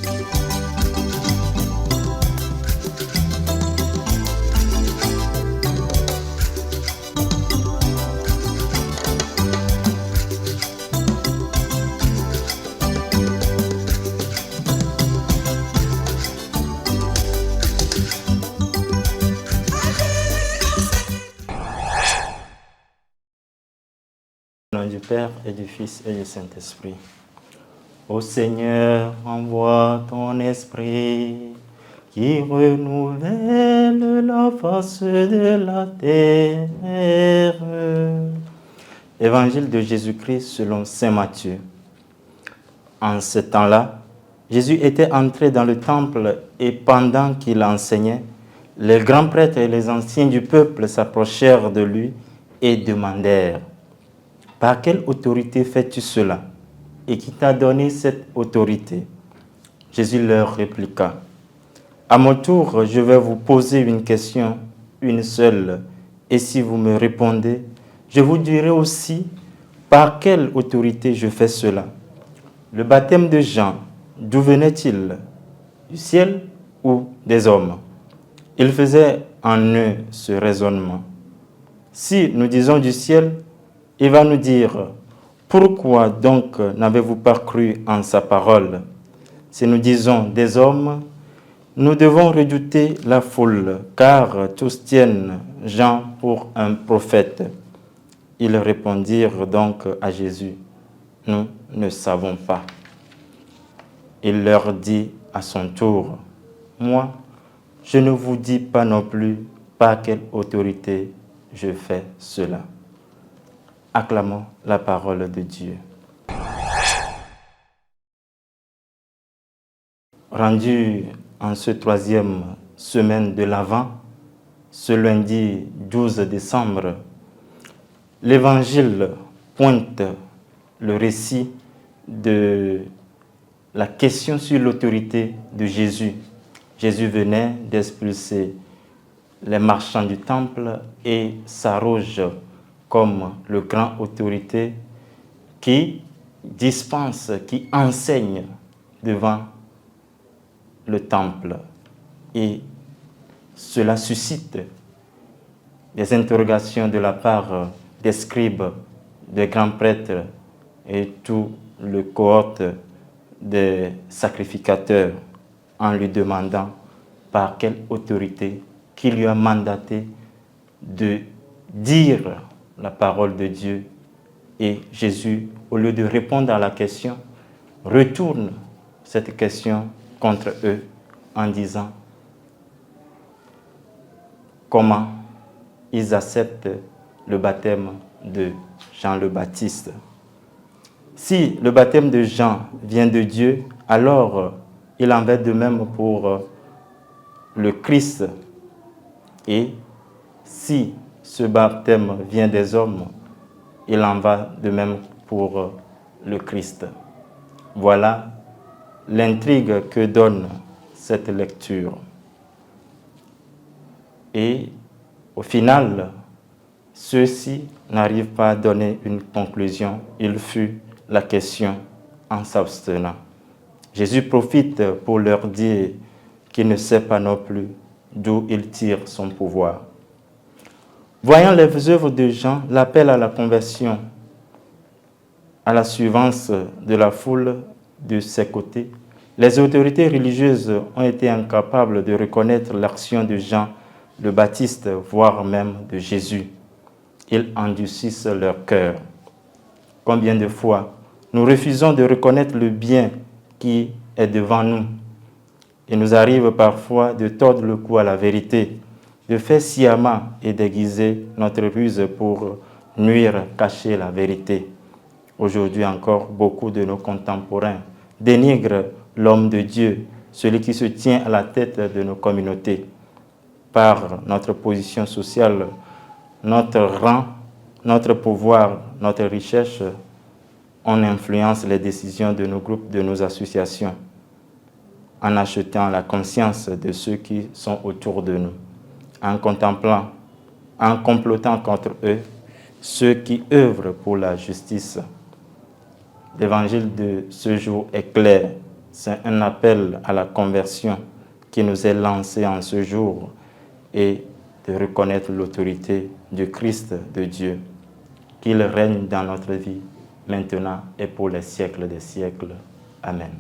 Au nom du Père et du Fils et du Saint-Esprit. Ô Seigneur, envoie ton esprit qui renouvelle la face de la terre. Évangile de Jésus-Christ selon saint Matthieu. En ce temps-là, Jésus était entré dans le temple et pendant qu'il enseignait, les grands prêtres et les anciens du peuple s'approchèrent de lui et demandèrent: par quelle autorité fais-tu cela? Et qui t'a donné cette autorité? Jésus leur répliqua: à mon tour, je vais vous poser une question, une seule, et si vous me répondez, je vous dirai aussi par quelle autorité je fais cela. Le baptême de Jean, d'où venait-il? Du ciel ou des hommes? Il faisait en eux ce raisonnement. Si nous disons du ciel, il va nous dire: pourquoi donc n'avez-vous pas cru en sa parole? Si nous disons des hommes, nous devons redouter la foule, car tous tiennent Jean pour un prophète. Ils répondirent donc à Jésus: nous ne savons pas. Il leur dit à son tour: moi, je ne vous dis pas non plus par quelle autorité je fais cela. Acclamons la parole de Dieu. Rendu en ce 3e semaine de l'Avent, ce lundi 12 décembre, l'Évangile pointe le récit de la question sur l'autorité de Jésus. Jésus venait d'expulser les marchands du temple et s'arroge comme le grand autorité qui dispense, qui enseigne devant le temple. Et cela suscite des interrogations de la part des scribes, des grands prêtres et tout le cohorte des sacrificateurs en lui demandant par quelle autorité qui lui a mandaté de dire la parole de Dieu. Et Jésus, au lieu de répondre à la question, retourne cette question contre eux en disant comment ils acceptent le baptême de Jean le Baptiste. Si le baptême de Jean vient de Dieu, alors il en va de même pour le Christ. Et si ce baptême vient des hommes, il en va de même pour le Christ. Voilà l'intrigue que donne cette lecture. Et au final, ceux-ci n'arrivent pas à donner une conclusion. Il fut la question en s'abstenant. Jésus profite pour leur dire qu'il ne sait pas non plus d'où il tire son pouvoir. Voyant les œuvres de Jean, l'appel à la conversion, à la suivance de la foule de ses côtés, les autorités religieuses ont été incapables de reconnaître l'action de Jean le Baptiste, voire même de Jésus. Ils endurcissent leur cœur. Combien de fois nous refusons de reconnaître le bien qui est devant nous? Il nous arrive parfois de tordre le cou à la vérité, de faire sciemment et déguiser notre ruse pour nuire, cacher la vérité. Aujourd'hui encore, beaucoup de nos contemporains dénigrent l'homme de Dieu, celui qui se tient à la tête de nos communautés. Par notre position sociale, notre rang, notre pouvoir, notre richesse, on influence les décisions de nos groupes, de nos associations, en achetant la conscience de ceux qui sont autour de nous, en contemplant, en complotant contre eux, ceux qui œuvrent pour la justice. L'évangile de ce jour est clair. C'est un appel à la conversion qui nous est lancé en ce jour et de reconnaître l'autorité du Christ de Dieu, qu'il règne dans notre vie maintenant et pour les siècles des siècles. Amen.